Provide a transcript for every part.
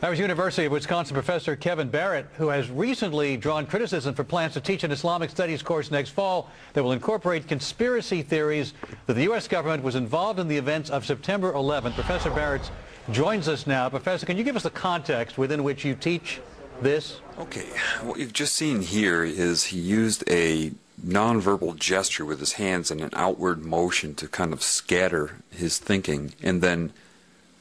That was University of Wisconsin professor Kevin Barrett, who has recently drawn criticism for plans to teach an Islamic studies course next fall that will incorporate conspiracy theories that the U.S. government was involved in the events of September 11th. Professor Barrett joins us now. Professor, can you give us the context within which you teach this? Okay, what you've just seen here is he used a nonverbal gesture with his hands and an outward motion to kind of scatter his thinking, and then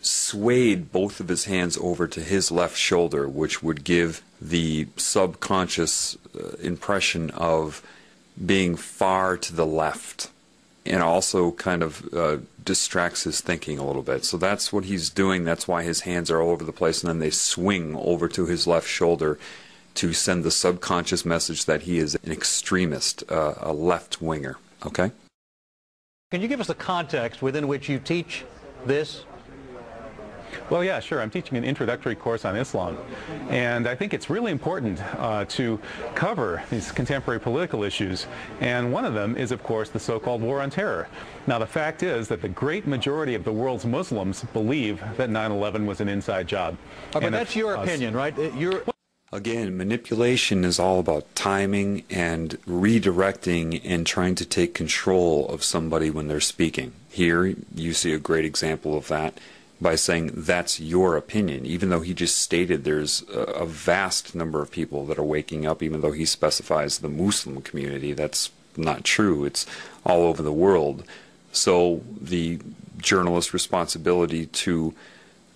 swayed both of his hands over to his left shoulder, which would give the subconscious impression of being far to the left, and also kind of distracts his thinking a little bit. So that's what he's doing. That's why his hands are all over the place, and then they swing over to his left shoulder to send the subconscious message that he is an extremist, a left-winger. Okay? Can you give us the context within which you teach this? Well, yeah, sure. I'm teaching an introductory course on Islam, and I think it's really important to cover these contemporary political issues, and one of them is, of course, the so-called war on terror. Now, the fact is that the great majority of the world's Muslims believe that 9/11 was an inside job. But that's your opinion, right? Again, manipulation is all about timing and redirecting and trying to take control of somebody when they're speaking. Here, you see a great example of that by saying that's your opinion, even though he just stated there's a vast number of people that are waking up, even though he specifies the Muslim community. That's not true. It's all over the world. So the journalist's responsibility to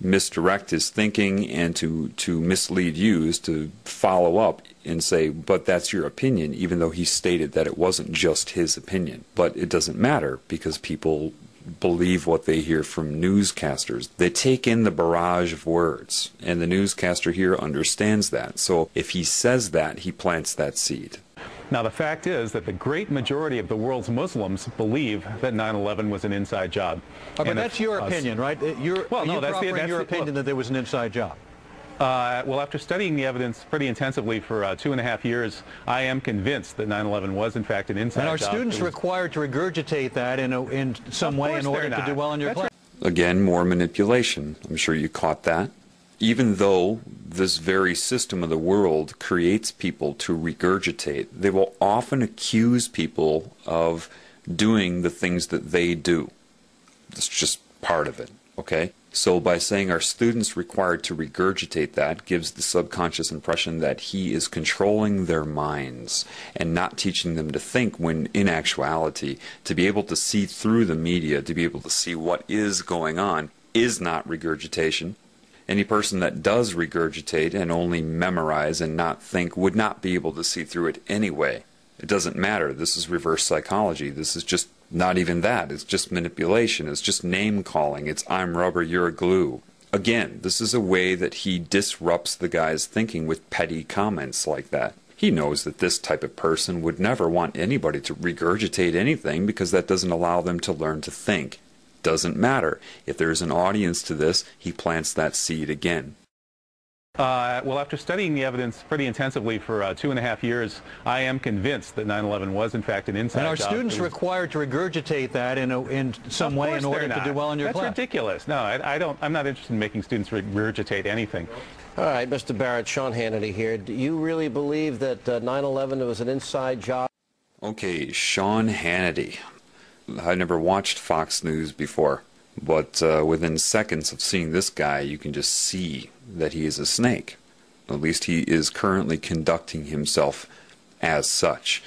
misdirect his thinking and to mislead you is to follow up and say, but that's your opinion, even though he stated that it wasn't just his opinion. But it doesn't matter, because people believe what they hear from newscasters. They take in the barrage of words, and the newscaster here understands that. So if he says that, he plants that seed. Now, the fact is that the great majority of the world's Muslims believe that 9/11 was an inside job. But that's your opinion, right? Well, no, that's your opinion that there was an inside job. Well, after studying the evidence pretty intensively for 2.5 years, I am convinced that 9/11 was, in fact, an inside job. And are students required to regurgitate that in some way in order to do well in your class? Again, more manipulation. I'm sure you caught that. Even though this very system of the world creates people to regurgitate, they will often accuse people of doing the things that they do. That's just part of it, okay? So by saying our students required to regurgitate that gives the subconscious impression that he is controlling their minds and not teaching them to think, when in actuality, to be able to see through the media, to be able to see what is going on, is not regurgitation. Any person that does regurgitate and only memorize and not think would not be able to see through it anyway. It doesn't matter. This is reverse psychology. This is just not even that. It's just manipulation. It's just name calling. It's I'm rubber, you're glue. Again, this is a way that he disrupts the guy's thinking with petty comments like that. He knows that this type of person would never want anybody to regurgitate anything, because that doesn't allow them to learn to think. Doesn't matter. If there's an audience to this, he plants that seed again. Well, after studying the evidence pretty intensively for 2.5 years, I am convinced that 9/11 was, in fact, an inside job. And are students required to regurgitate that in some way in order to do well in your class? That's ridiculous. No, I'm not interested in making students regurgitate anything. All right, Mr. Barrett, Sean Hannity here. Do you really believe that 9/11 was an inside job? Okay, Sean Hannity. I never watched Fox News before, but within seconds of seeing this guy, you can just see that he is a snake. At least he is currently conducting himself as such.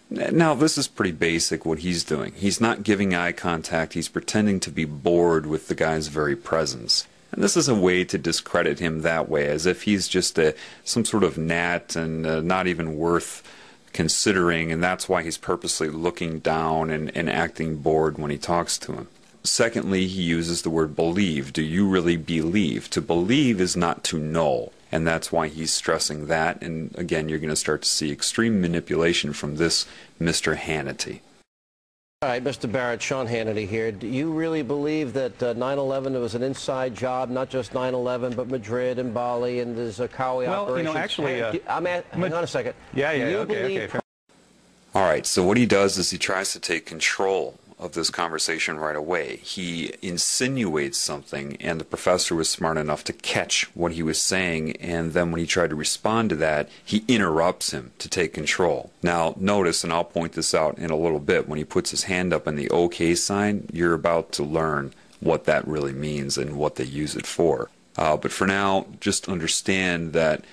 Now, this is pretty basic what he's doing. He's not giving eye contact. He's pretending to be bored with the guy's very presence. And this is a way to discredit him that way, as if he's just some sort of gnat and not even worth considering, and that's why he's purposely looking down and acting bored when he talks to him. Secondly, he uses the word believe. Do you really believe? To believe is not to know, and that's why he's stressing that. And again, you're going to start to see extreme manipulation from this Mr. Hannity. All right, Mr. Barrett, Sean Hannity here. Do you really believe that 9/11 was an inside job, not just 9/11, but Madrid and Bali and the Zarqawi operation? Well, you know, actually... hang on a second. Okay. All right, so what he does is he tries to take control of this conversation right away. He insinuates something, and the professor was smart enough to catch what he was saying, and then when he tried to respond to that, he interrupts him to take control. Now, notice, and I'll point this out in a little bit, when he puts his hand up in the OK sign, you're about to learn what that really means and what they use it for. But for now, just understand that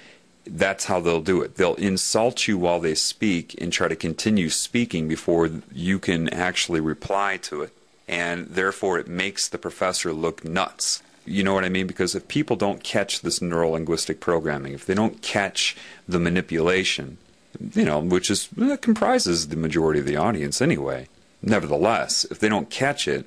that's how they'll do it. They'll insult you while they speak and try to continue speaking before you can actually reply to it. And therefore, it makes the professor look nuts. You know what I mean? Because if people don't catch this neuro-linguistic programming, if they don't catch the manipulation, which is comprises the majority of the audience anyway. Nevertheless, if they don't catch it,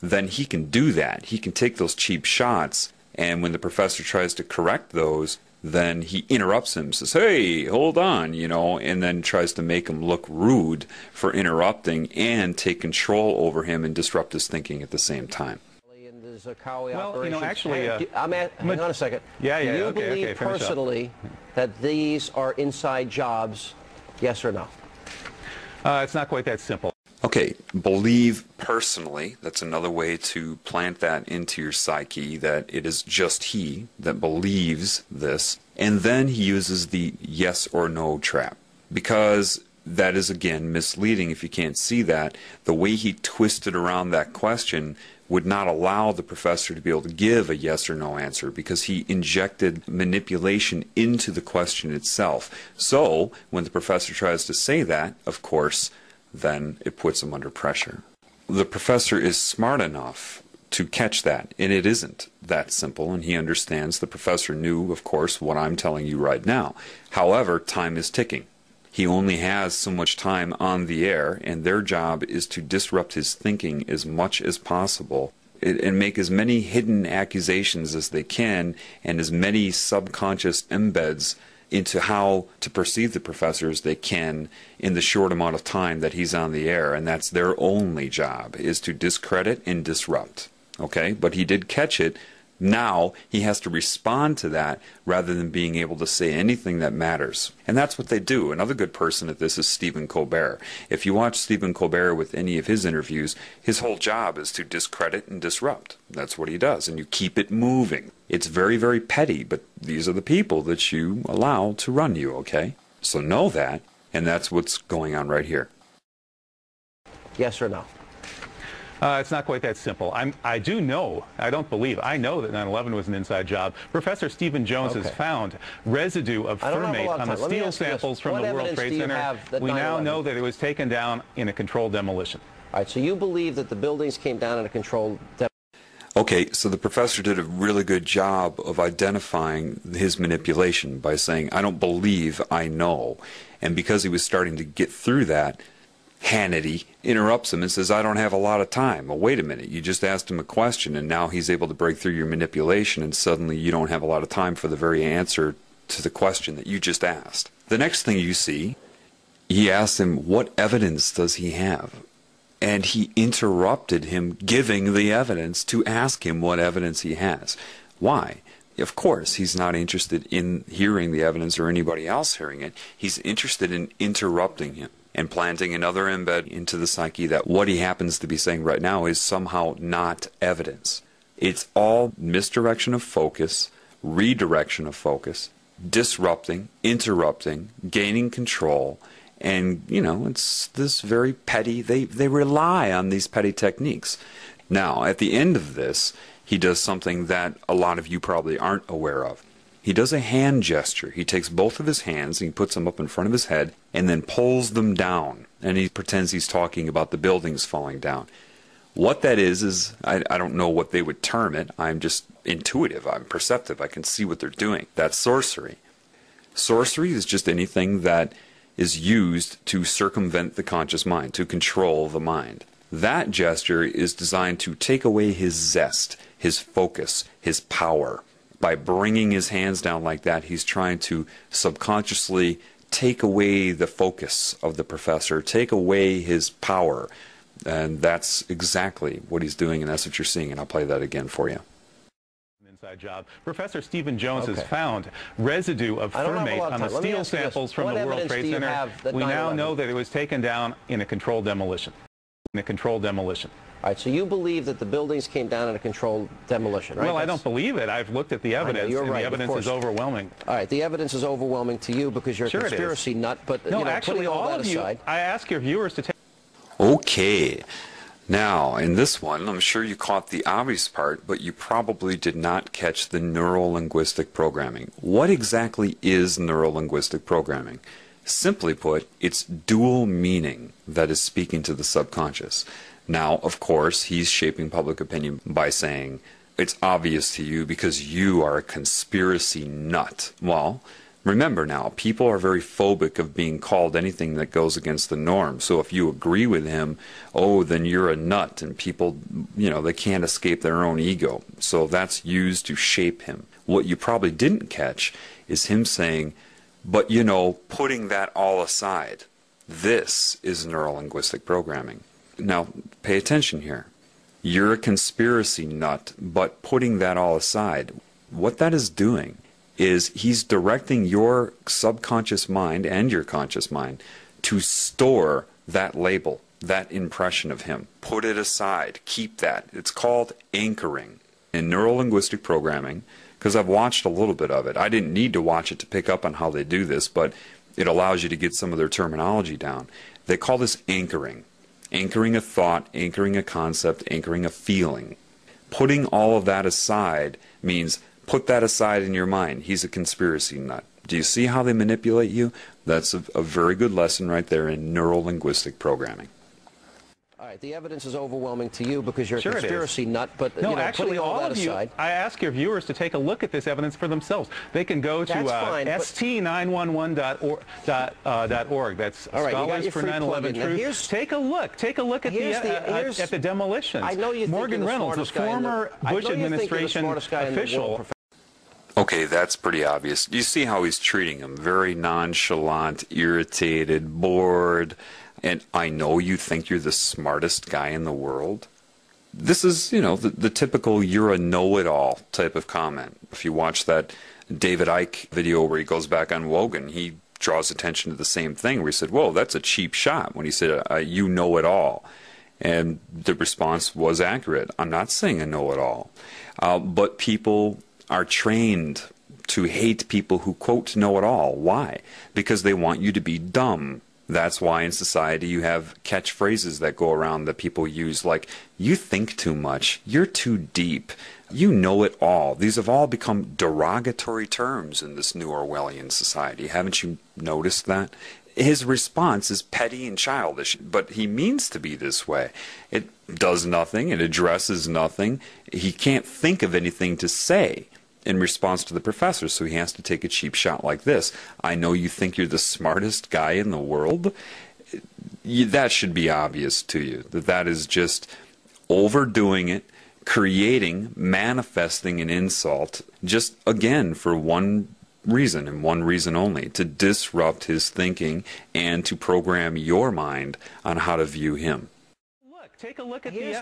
then he can do that. He can take those cheap shots, and when the professor tries to correct those, then he interrupts him, says, hey, hold on, and then tries to make him look rude for interrupting and take control over him and disrupt his thinking at the same time. Well, actually... hang on a second. Do you believe personally that these are inside jobs, yes or no? It's not quite that simple. Okay, believe personally, that's another way to plant that into your psyche, that it is just he that believes this, and then he uses the yes or no trap, because that is, again, misleading if you can't see that. The way he twisted around that question would not allow the professor to be able to give a yes or no answer, because he injected manipulation into the question itself. So, when the professor tries to say that, of course, then it puts him under pressure. The professor is smart enough to catch that, and it isn't that simple, and he understands. The professor knew, of course, what I'm telling you right now. However, time is ticking. He only has so much time on the air, and their job is to disrupt his thinking as much as possible and make as many hidden accusations as they can and as many subconscious embeds into how to perceive the professor as they can in the short amount of time that he's on the air, and that's their only job, is to discredit and disrupt. Okay? But he did catch it. Now he has to respond to that rather than being able to say anything that matters. And that's what they do. Another good person at this is Stephen Colbert. If you watch Stephen Colbert with any of his interviews, his whole job is to discredit and disrupt. That's what he does, and you keep it moving. It's very, very petty, but these are the people that you allow to run you, okay? So know that, and that's what's going on right here. Yes or no? It's not quite that simple. I do know, I don't believe, I know that 9/11 was an inside job. Professor Stephen Jones has found residue of thermate on the steel samples from the World Trade Center. We now know that it was taken down in a controlled demolition. All right, so you believe that the buildings came down in a controlled demolition? Okay, so the professor did a really good job of identifying his manipulation by saying, I don't believe, I know. And because he was starting to get through that, Hannity interrupts him and says, I don't have a lot of time. Well, wait a minute, you just asked him a question, and now he's able to break through your manipulation, and suddenly you don't have a lot of time for the very answer to the question that you just asked. The next thing you see, he asks him, what evidence does he have? And he interrupted him giving the evidence to ask him what evidence he has. Why? Of course, he's not interested in hearing the evidence or anybody else hearing it. He's interested in interrupting him and planting another embed into the psyche that what he happens to be saying right now is somehow not evidence. It's all misdirection of focus, redirection of focus, disrupting, interrupting, gaining control, and, it's this very petty, they rely on these petty techniques. Now, at the end of this, he does something that a lot of you probably aren't aware of. He does a hand gesture. He takes both of his hands and he puts them up in front of his head and then pulls them down. And he pretends he's talking about the buildings falling down. What that is I don't know what they would term it. I'm just intuitive. I'm perceptive. I can see what they're doing. That's sorcery. Sorcery is just anything that is used to circumvent the conscious mind, to control the mind. That gesture is designed to take away his zest, his focus, his power. By bringing his hands down like that, he's trying to subconsciously take away the focus of the professor, take away his power. And that's exactly what he's doing, and that's what you're seeing. And I'll play that again for you. Inside job. Professor Stephen Jones has found residue of thermate on the steel samples from the World Trade Center. We now know that it was taken down in a controlled demolition. a controlled demolition. All right, so you believe that the buildings came down in a controlled demolition, right? Well, I don't believe it. I've looked at the evidence, you're and right, the of evidence course. is overwhelming. All right, the evidence is overwhelming to you because you're Sure a conspiracy nut, but No, you know, actually, putting all that of you, aside. I ask your viewers to take... Okay. Now, in this one, I'm sure you caught the obvious part, but you probably did not catch the neuro-linguistic programming. What exactly is neuro-linguistic programming? Simply put, it's dual meaning that is speaking to the subconscious. Now, of course, he's shaping public opinion by saying, it's obvious to you because you are a conspiracy nut. Well, remember now, people are very phobic of being called anything that goes against the norm. So if you agree with him, oh, then you're a nut, and people, you know, they can't escape their own ego. So that's used to shape him. What you probably didn't catch is him saying, but, you know, putting that all aside, this is neurolinguistic programming. Now, pay attention here. You're a conspiracy nut, but putting that all aside, what that is doing is he's directing your subconscious mind and your conscious mind to store that label, that impression of him. Put it aside. Keep that. It's called anchoring. In neurolinguistic programming, because I've watched a little bit of it. I didn't need to watch it to pick up on how they do this, but it allows you to get some of their terminology down. They call this anchoring. Anchoring a thought, anchoring a concept, anchoring a feeling. Putting all of that aside means put that aside in your mind. He's a conspiracy nut. Do you see how they manipulate you? That's a very good lesson right there in neuro-linguistic programming. All right, the evidence is overwhelming to you because you're a Sure conspiracy nut, but No, you know, actually, putting all that of you, aside. I ask your viewers to take a look at this evidence for themselves. They can go to That's fine, but- st911.org. That's All right, you got Scholars your for free 9/11 plug-in. Now, Truth. Take a look at the demolitions. I know you think Morgan you're the Reynolds, the smartest guy in the- former I know Bush you think you're the administration smartest guy in the world, official. Professor. Okay, that's pretty obvious. You see how he's treating him. Very nonchalant, irritated, bored. And I know you think you're the smartest guy in the world. This is, you know, the typical you're a know-it-all type of comment. If you watch that David Icke video where he goes back on Wogan, he draws attention to the same thing where he said, whoa, that's a cheap shot when he said, you know it all. And the response was accurate. I'm not saying a know-it-all. But people are trained to hate people who, quote, know it all. Why? Because they want you to be dumb. That's why in society you have catchphrases that go around that people use like, you think too much, you're too deep, you know it all. These have all become derogatory terms in this new Orwellian society. Haven't you noticed that? His response is petty and childish, but he means to be this way. It does nothing, it addresses nothing. He can't think of anything to say in response to the professor, so he has to take a cheap shot like this. I know you think you're the smartest guy in the world. That should be obvious to you, that is just overdoing it, creating, manifesting an insult, just again for one reason and one reason only, to disrupt his thinking and to program your mind on how to view him. Take a look at Here's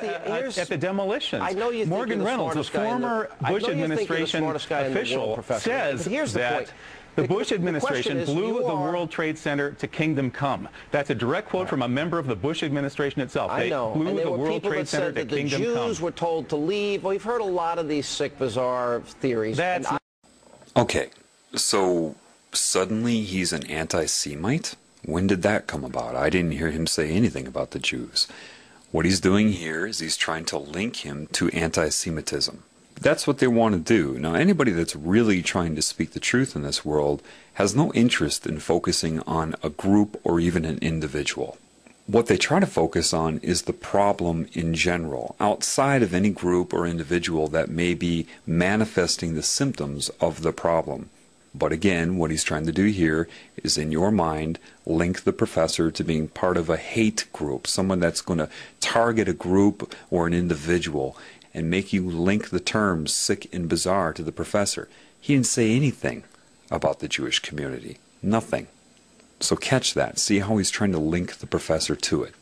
the demolitions. I know you think Morgan you're the Reynolds, the smartest guy in the- former I know Bush you think you're the administration smartest guy in the world, official, Professor. says But here's the that point. the The- Bush the administration question is, blew you the are- World Trade Center to kingdom come. That's a direct quote from a member of the Bush administration itself. I know. They blew and there the were World people Trade that Center said to that the kingdom Jews come. were told to leave. Well, we've heard a lot of these sick, bizarre theories. That's and Okay, so suddenly he's an anti-Semite? When did that come about? I didn't hear him say anything about the Jews. What he's doing here is he's trying to link him to anti-Semitism. That's what they want to do. Now, anybody that's really trying to speak the truth in this world has no interest in focusing on a group or even an individual. What they try to focus on is the problem in general, outside of any group or individual that may be manifesting the symptoms of the problem. But again, what he's trying to do here is, in your mind, link the professor to being part of a hate group, someone that's going to target a group or an individual and make you link the terms sick and bizarre to the professor. He didn't say anything about the Jewish community. Nothing. So catch that. See how he's trying to link the professor to it.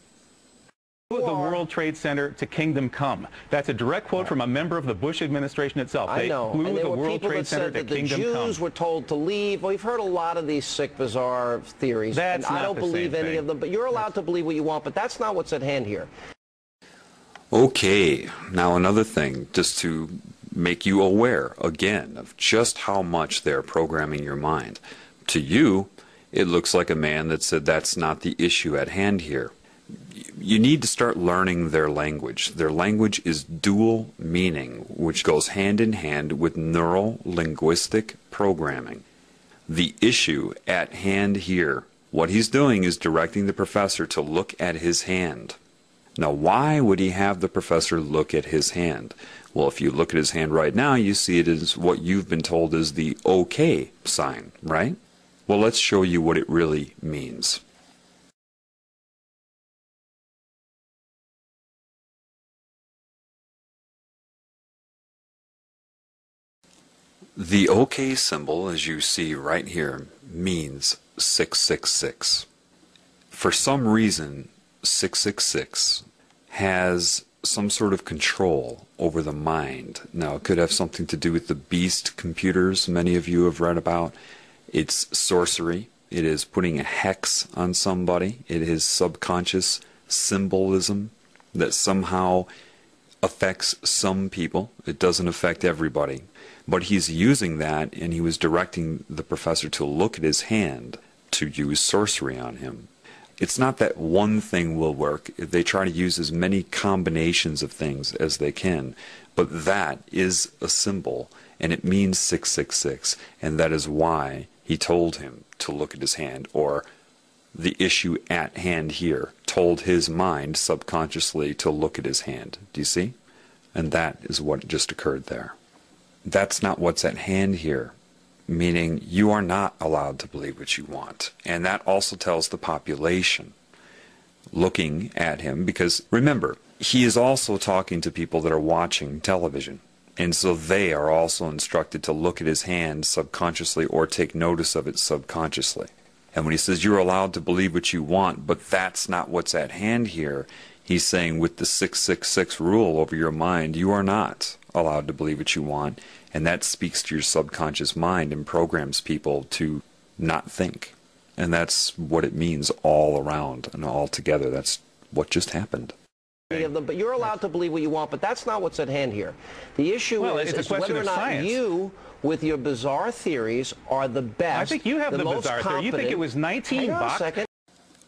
The World Trade Center to kingdom come. That's a direct quote from a member of the Bush administration itself. I know. They blew and there the were World people Trade that Center said to that the kingdom come. Jews were told to leave. Well, we've heard a lot of these sick, bizarre theories. That's and I not don't the believe same any thing. of them. But you're allowed to believe what you want. But that's not what's at hand here. Okay, now another thing, just to make you aware again of just how much they're programming your mind. To you, it looks like a man that said that's not the issue at hand here. You need to start learning their language. Their language is dual meaning, which goes hand in hand with neuro-linguistic programming. The issue at hand here, what he's doing is directing the professor to look at his hand. Now, why would he have the professor look at his hand? Well, if you look at his hand right now, you see it as what you've been told is the OK sign, right? Well, let's show you what it really means. The OK symbol, as you see right here, means 666. For some reason, 666 has some sort of control over the mind. Now, it could have something to do with the beast computers many of you have read about. It's sorcery. It is putting a hex on somebody. It is subconscious symbolism that somehow affects some people. It doesn't affect everybody. But he's using that, and he was directing the professor to look at his hand to use sorcery on him. It's not that one thing will work. They try to use as many combinations of things as they can. But that is a symbol, and it means 666, and that is why he told him to look at his hand, or the issue at hand here told his mind subconsciously to look at his hand. Do you see? And that is what just occurred there. That's not what's at hand here. Meaning you are not allowed to believe what you want. And that also tells the population looking at him, because remember, he is also talking to people that are watching television. And so they are also instructed to look at his hand subconsciously or take notice of it subconsciously. And when he says you're allowed to believe what you want, but that's not what's at hand here, he's saying with the 666 rule over your mind, you are not allowed to believe what you want. And that speaks to your subconscious mind and programs people to not think. And that's what it means all around and all together. That's what just happened. Of them, but you're allowed to believe what you want, but that's not what's at hand here. The issue is whether or not science. You, with your bizarre theories, are the best. I think you have the bizarre theory. You think it was 19 bucks? Hang on a second.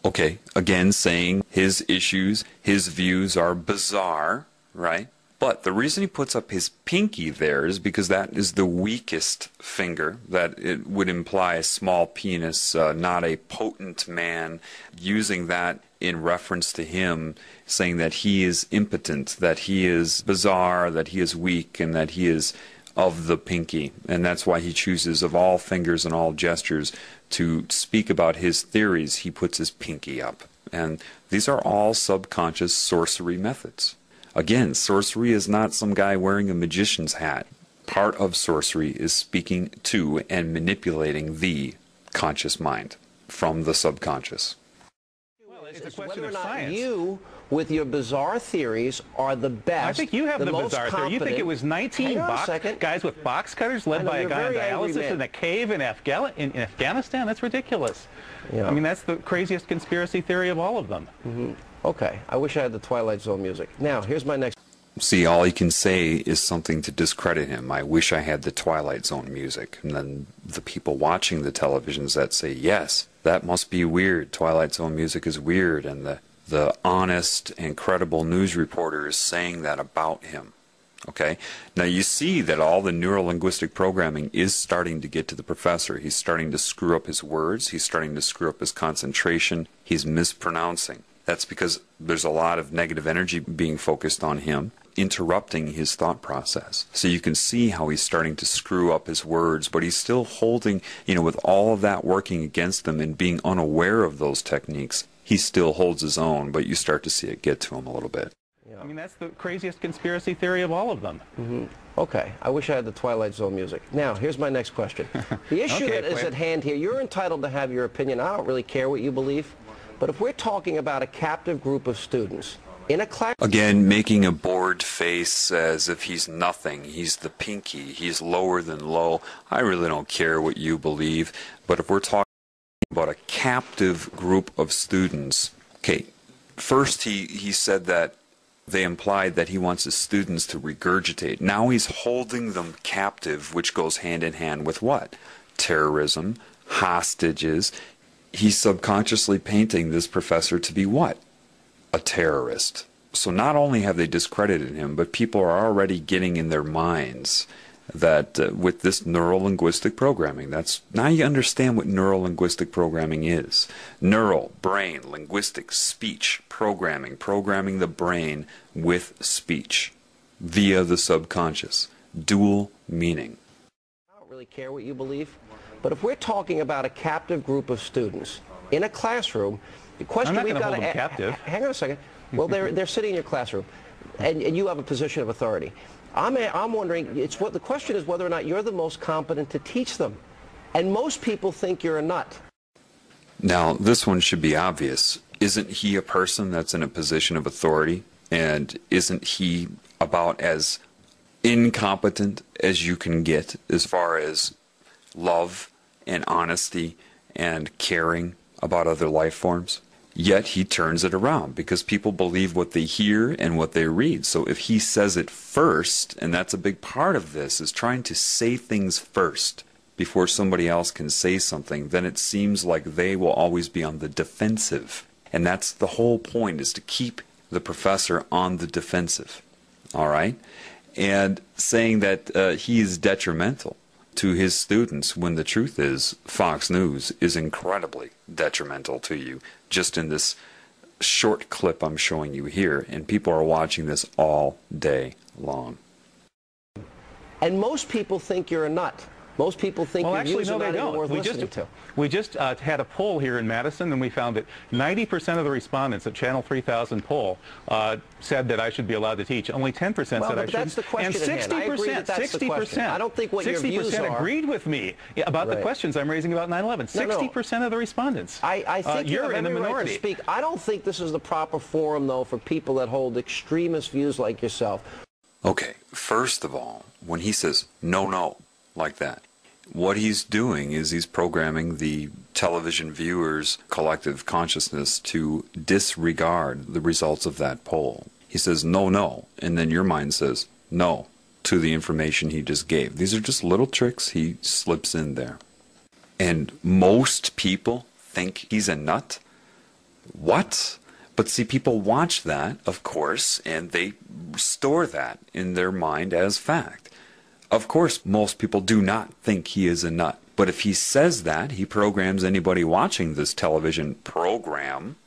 Okay, again saying his issues, his views are bizarre, right? But the reason he puts up his pinky there is because that is the weakest finger, that it would imply a small penis, not a potent man, using that in reference to him, saying that he is impotent, that he is bizarre, that he is weak, and that he is of the pinky. And that's why he chooses, of all fingers and all gestures, to speak about his theories, he puts his pinky up. And these are all subconscious sorcery methods. Again, sorcery is not some guy wearing a magician's hat. Part of sorcery is speaking to and manipulating the conscious mind from the subconscious. Well, it's a question whether or of not science. You, with your bizarre theories, are the best. I think you have the bizarre theory. You think it was 19 guys with box cutters led by a guy on dialysis in a cave in Afghanistan? That's ridiculous. Yeah. I mean, that's the craziest conspiracy theory of all of them. Mm-hmm. Okay, I wish I had the Twilight Zone music. Now, here's my next... See, all he can say is something to discredit him. I wish I had the Twilight Zone music. And then the people watching the televisions that say, yes, that must be weird. Twilight Zone music is weird. And the honest and credible news reporter is saying that about him. Okay? Now you see that all the neuro-linguistic programming is starting to get to the professor. He's starting to screw up his words. He's starting to screw up his concentration. He's mispronouncing. That's because there's a lot of negative energy being focused on him, interrupting his thought process. So you can see how he's starting to screw up his words, but he's still holding, with all of that working against him and being unaware of those techniques, he still holds his own, but you start to see it get to him a little bit. Yeah. I mean, that's the craziest conspiracy theory of all of them. Mm-hmm. Okay, I wish I had the Twilight Zone music. Now, here's my next question. The issue that is at hand here, you're entitled to have your opinion. I don't really care what you believe. But if we're talking about a captive group of students in a class... Again, making a bored face as if he's nothing. He's the pinky. He's lower than low. I really don't care what you believe. But if we're talking about a captive group of students... Okay, first he said that They implied that he wants his students to regurgitate. Now he's holding them captive, which goes hand in hand with what? Terrorism, hostages. He's subconsciously painting this professor to be what? A terrorist. So not only have they discredited him, but people are already getting in their minds that with this neuro-linguistic programming, now you understand what neuro-linguistic programming is. Neural, brain, linguistic, speech, programming the brain with speech via the subconscious. Dual meaning. I don't really care what you believe, but if we're talking about a captive group of students in a classroom, the question we've got to captive. Hang on a second. Well, they're sitting in your classroom, and you have a position of authority. I'm wondering, the question is whether or not you're the most competent to teach them. And most people think you're a nut. Now, this one should be obvious. Isn't he a person that's in a position of authority? And isn't he about as incompetent as you can get as far as love and honesty and caring about other life forms? Yet he turns it around because people believe what they hear and what they read. So if he says it first, and that's a big part of this, is trying to say things first before somebody else can say something, then it seems like they will always be on the defensive. And that's the whole point, is to keep the professor on the defensive. All right? And saying that he is detrimental to his students, when the truth is Fox News is incredibly detrimental to you, just in this short clip I'm showing you here, and people are watching this all day long. And most people think you're a nut. Most people think your views are not even worth listening to. We just had a poll here in Madison, and we found that 90% of the respondents at Channel 3000 poll said that I should be allowed to teach. Only 10% said I shouldn't. That's the question. And 60%, I don't think what your views are. agreed with me about the questions I'm raising about 9/11. 60% of the respondents. I think you're in the minority. Right to speak. I don't think this is the proper forum, though, for people that hold extremist views like yourself. Okay, first of all, when he says no, like that, what he's doing is he's programming the television viewers' collective consciousness to disregard the results of that poll. He says no, and then your mind says no to the information he just gave. These are just little tricks he slips in there. And most people think he's a nut. What? But see, people watch that, of course, and they store that in their mind as fact. Of course, most people do not think he is a nut. But if he says that, he programs anybody watching this television program,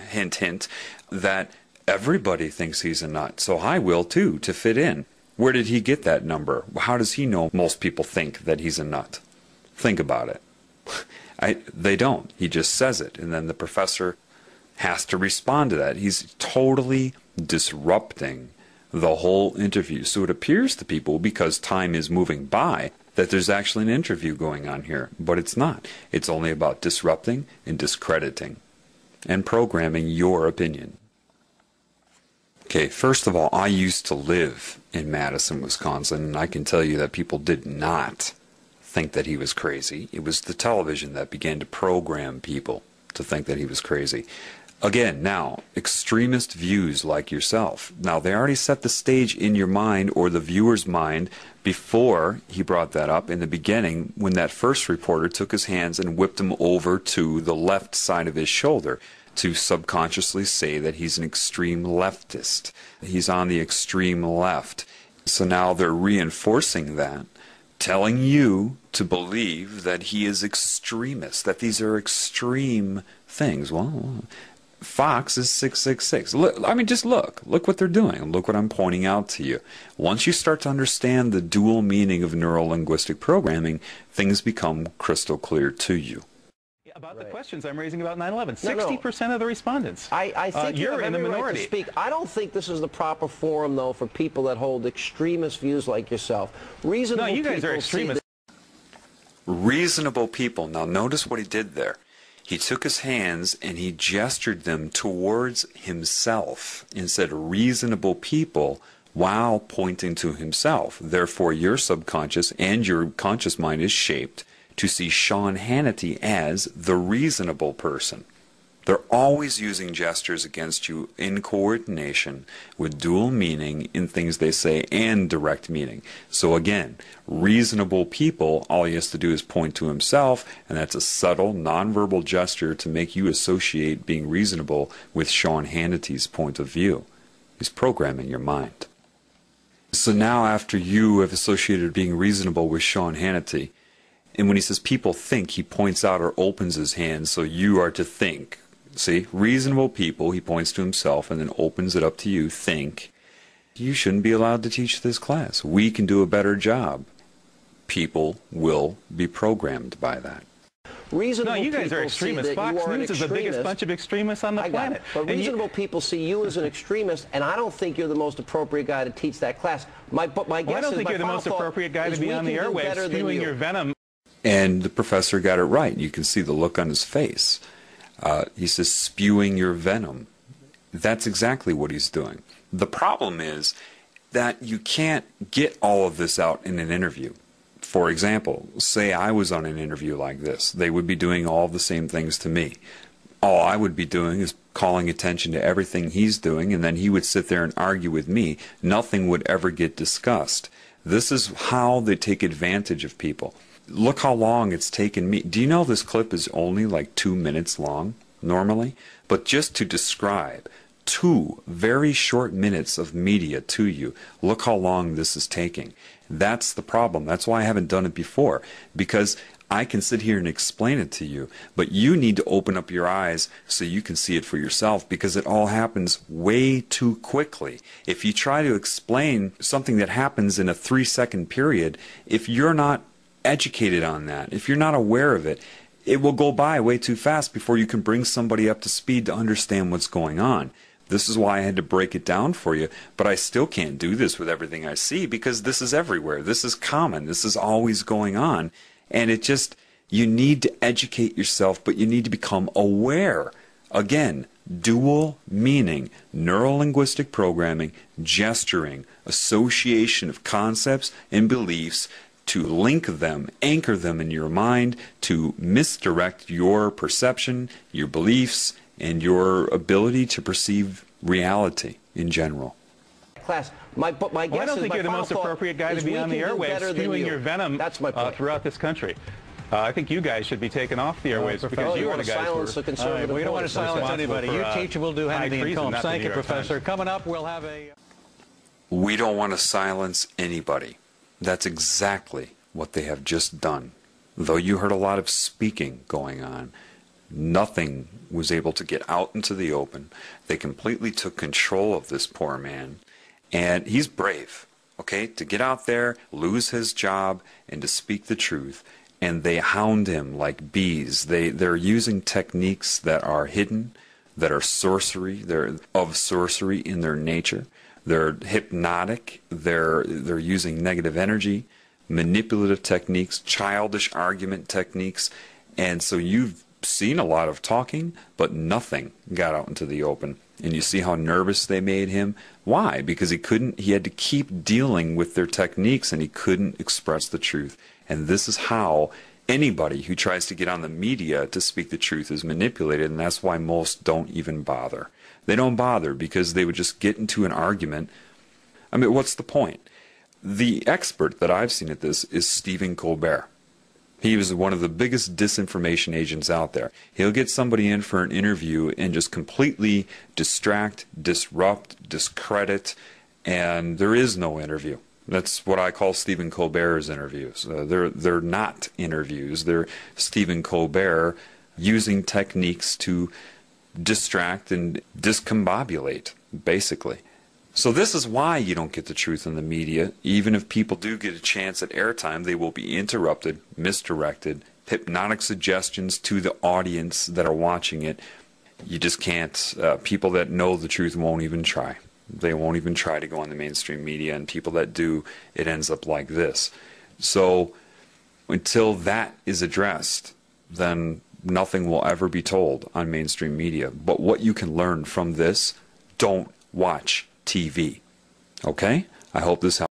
hint, hint, that everybody thinks he's a nut. So I will too, to fit in. Where did he get that number? How does he know most people think that he's a nut? Think about it. They don't. He just says it. And then the professor has to respond to that. He's totally disrupting the whole interview. So it appears to people, because time is moving by, that there's actually an interview going on here. But it's not. It's only about disrupting and discrediting and programming your opinion. Okay, first of all, I used to live in Madison, Wisconsin, and I can tell you that people did not think that he was crazy. It was the television that began to program people to think that he was crazy. Again, now, extremist views like yourself. Now, they already set the stage in your mind, or the viewer's mind, before he brought that up in the beginning, when that first reporter took his hands and whipped him over to the left side of his shoulder to subconsciously say that he's an extreme leftist. He's on the extreme left. So now they're reinforcing that, telling you to believe that he is extremist, that these are extreme things. Well, Fox is 666. Look, I mean, just look what they're doing. Look what I'm pointing out to you. Once you start to understand the dual meaning of neuro-linguistic programming, things become crystal clear to you. About the questions I'm raising about 9/11, 60% of the respondents. I think you're in the minority. Right to speak. I don't think this is the proper forum, though, for people that hold extremist views like yourself. Reasonable you guys are extremists. Reasonable people. Now notice what he did there. He took his hands and he gestured them towards himself and said reasonable people while pointing to himself. Therefore, your subconscious and your conscious mind is shaped to see Sean Hannity as the reasonable person. They're always using gestures against you in coordination with dual meaning in things they say and direct meaning. So again, reasonable people, all he has to do is point to himself, and that's a subtle, nonverbal gesture to make you associate being reasonable with Sean Hannity's point of view. He's programming your mind. So now after you have associated being reasonable with Sean Hannity, and when he says people think, he points out or opens his hand, so you are to think. See, reasonable people, he points to himself and then opens it up to you, think. You shouldn't be allowed to teach this class. We can do a better job. People will be programmed by that. Reasonable no, you guys are extremists. Fox News is the biggest bunch of extremists on the planet. But reasonable people see you as an extremist, and I don't think you're the most appropriate guy to teach that class. My guess I don't think you're the most appropriate guy to be on the airwaves spewing your venom. And the professor got it right. You can see the look on his face. He says, spewing your venom. That's exactly what he's doing. The problem is that you can't get all of this out in an interview. For example, say I was on an interview like this. They would be doing all the same things to me. All I would be doing is calling attention to everything he's doing, and then he would sit there and argue with me. Nothing would ever get discussed. This is how they take advantage of people. Look how long it's taken me. Do you know this clip is only like 2 minutes long, normally? But just to describe 2 very short minutes of media to you, look how long this is taking. That's the problem. That's why I haven't done it before, because I can sit here and explain it to you, but you need to open up your eyes so you can see it for yourself, because it all happens way too quickly. If you try to explain something that happens in a 3-second period, if you're not educated on that, if you're not aware of it, it will go by way too fast before you can bring somebody up to speed to understand what's going on. This is why I had to break it down for you, but I still can't do this with everything I see, because this is everywhere. This is common. This is always going on. And it just, you need to educate yourself, but you need to become aware. Again, dual meaning, neuro-linguistic programming, gesturing, association of concepts and beliefs to link them, anchor them in your mind, to misdirect your perception, your beliefs, and your ability to perceive reality in general. Class, my guess I don't think you're the most appropriate guy to be on the airwaves spewing your venom throughout this country. I think you guys should be taken off the airwaves because you are the guys who are... We don't want to silence anybody. You teach and we'll do Hannity and Combs. Thank you, Professor. Coming up, we'll have a... We don't want to silence anybody. That's exactly what they have just done. Though you heard a lot of speaking going on, nothing was able to get out into the open. They completely took control of this poor man. And he's brave, okay, to get out there, lose his job, and to speak the truth. And they hound him like bees. They're using techniques that are hidden, that are sorcery. They're of sorcery in their nature. They're hypnotic. They're using negative energy, manipulative techniques, childish argument techniques. And so you've seen a lot of talking, but nothing got out into the open. And you see how nervous they made him. Why? Because he had to keep dealing with their techniques, and he couldn't express the truth. And this is how anybody who tries to get on the media to speak the truth is manipulated, and that's why most don't even bother. They don't bother because they would just get into an argument. I mean, what's the point? The expert that I've seen at this is Stephen Colbert. He was one of the biggest disinformation agents out there. He'll get somebody in for an interview and just completely distract, disrupt, discredit, and there is no interview. That's what I call Stephen Colbert's interviews. They're not interviews. They're Stephen Colbert using techniques to distract and discombobulate, basically. So this is why you don't get the truth in the media. Even if people do get a chance at airtime, they will be interrupted, misdirected, hypnotic suggestions to the audience that are watching it. You just can't. People that know the truth won't even try. They won't even try to go on the mainstream media, and people that do, it ends up like this. So until that is addressed, then nothing will ever be told on mainstream media. But what you can learn from this, don't watch TV. Okay? I hope this helps.